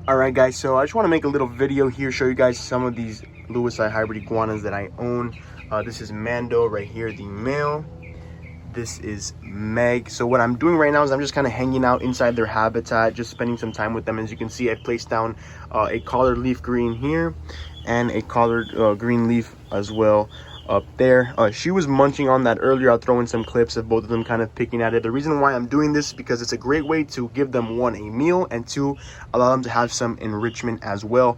All right, guys, so I just want to make a little video here, show you guys some of these Lewisi Hybrid Iguanas that I own. This is Mando right here, the male. This is Meg. So what I'm doing right now is I'm just kind of hanging out inside their habitat, just spending some time with them. As you can see, I placed down a collared leaf green here and a collared green leaf as well up there. She was munching on that earlier. I'll throw in some clips of both of them kind of picking at it. The reason why I'm doing this is because it's a great way to give them, one, a meal, and two, allow them to have some enrichment as well.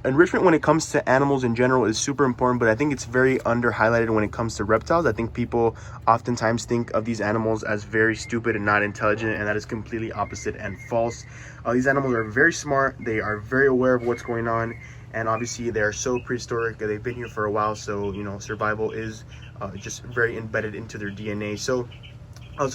Enrichment when it comes to animals in general is super important, but I think it's very under highlighted when it comes to reptiles. I think people oftentimes think of these animals as very stupid and not intelligent, and that is completely opposite and false. These animals are very smart. They are very aware of what's going on. And obviously they're so prehistoric, they've been here for a while, so you know, survival is just very embedded into their DNA. So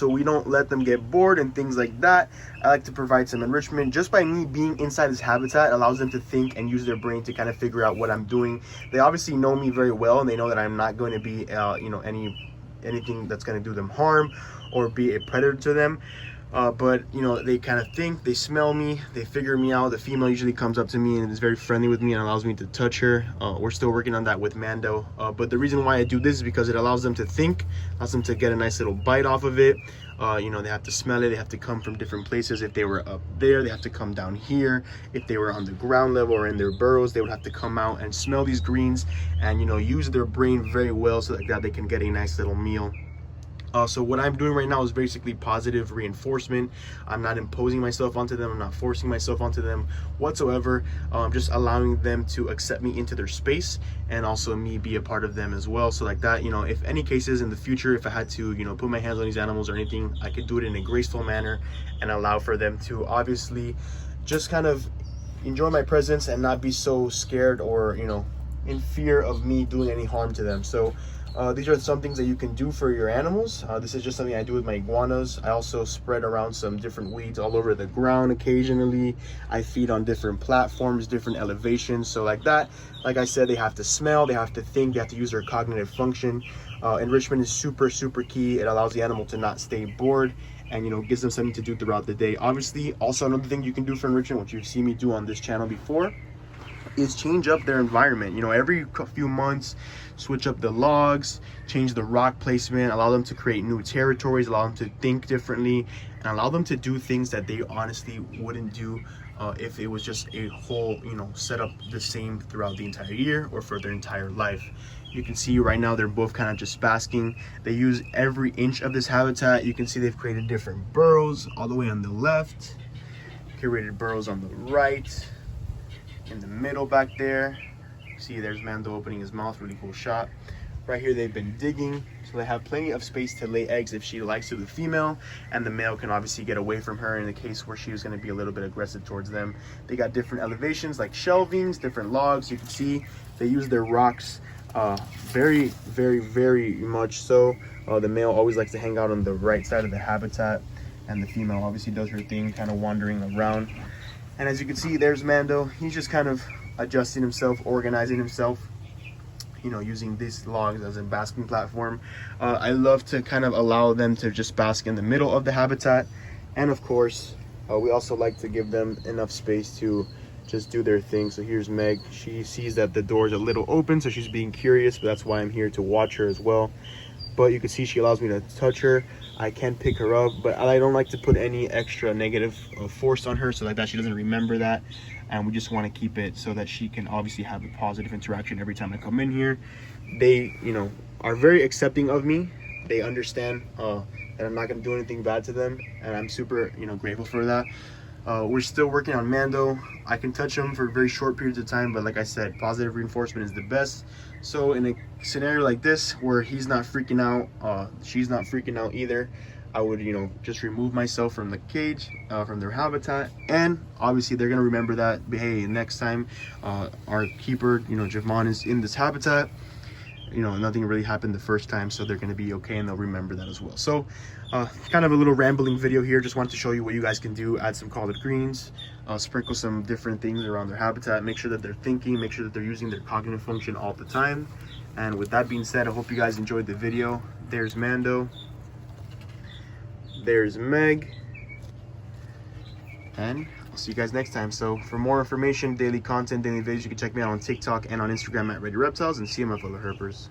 we don't let them get bored and things like that. I like to provide some enrichment. Just by me being inside this habitat allows them to think and use their brain to kind of figure out what I'm doing. They obviously know me very well, and they know that I'm not going to be you know, anything that's going to do them harm or be a predator to them. But you know, they kind of think, they smell me, they figure me out. The female usually comes up to me and is very friendly with me and allows me to touch her. We're still working on that with Mando, but the reason why I do this is because it allows them to think, allows them to get a nice little bite off of it. You know, they have to smell it, they have to come from different places. If they were up there, they have to come down here. If they were on the ground level or in their burrows, they would have to come out and smell these greens and, you know, use their brain very well so that they can get a nice little meal. So what I'm doing right now is basically positive reinforcement. I'm not imposing myself onto them. I'm not forcing myself onto them whatsoever. Just allowing them to accept me into their space, and also me be a part of them as well. So like that, you know, if any cases in the future, if I had to, you know, put my hands on these animals or anything, I could do it in a graceful manner and allow for them to obviously just kind of enjoy my presence and not be so scared or, you know, in fear of me doing any harm to them. So these are some things that you can do for your animals. This is just something I do with my iguanas. I also spread around some different weeds all over the ground occasionally. I feed on different platforms, different elevations. So like that, like I said, they have to smell, they have to think, they have to use their cognitive function. Enrichment is super key. It allows the animal to not stay bored, and, you know, gives them something to do throughout the day. Obviously, also another thing you can do for enrichment, which you've seen me do on this channel before, is change up their environment. You know, every few months, switch up the logs, change the rock placement, allow them to create new territories, allow them to think differently, and allow them to do things that they honestly wouldn't do if it was just a whole, you know, setup the same throughout the entire year or for their entire life. You can see right now they're both kind of just basking. They use every inch of this habitat. You can see they've created different burrows all the way on the left, created burrows on the right, in the middle back there. See, there's Mando opening his mouth, really cool shot. Right here they've been digging, so they have plenty of space to lay eggs if she likes to, the female, and the male can obviously get away from her in the case where she was going to be a little bit aggressive towards them. They got different elevations like shelvings, different logs. You can see they use their rocks very much so. The male always likes to hang out on the right side of the habitat, and the female obviously does her thing, kind of wandering around. And as you can see, there's Mando. He's just kind of adjusting himself, organizing himself, you know, using these logs as a basking platform. I love to kind of allow them to just bask in the middle of the habitat. And of course, we also like to give them enough space to just do their thing. So here's Meg. She sees that the door is a little open, so she's being curious, but that's why I'm here to watch her as well. But you can see she allows me to touch her. I can pick her up, but I don't like to put any extra negative force on her, so like that she doesn't remember that. And we just want to keep it so that she can obviously have a positive interaction every time I come in here. They, you know, are very accepting of me. They understand that I'm not going to do anything bad to them, and I'm super, you know, grateful for that. We're still working on Mando. I can touch him for very short periods of time, but like I said, positive reinforcement is the best. So in a scenario like this where he's not freaking out, she's not freaking out either, I would, you know, just remove myself from the cage, from their habitat, and obviously they're gonna remember that. But hey, next time our keeper, you know, Javon, is in this habitat, you know, nothing really happened the first time, so they're gonna be okay and they'll remember that as well. So kind of a little rambling video here. Just wanted to show you what you guys can do. Add some collard greens, sprinkle some different things around their habitat, make sure that they're thinking, make sure that they're using their cognitive function all the time. And with that being said, I hope you guys enjoyed the video. There's Mando, there's Meg, and I'll see you guys next time. So for more information, daily content, daily videos, you can check me out on TikTok and on Instagram at ReadyReptiles, and see you, my fellow herpers.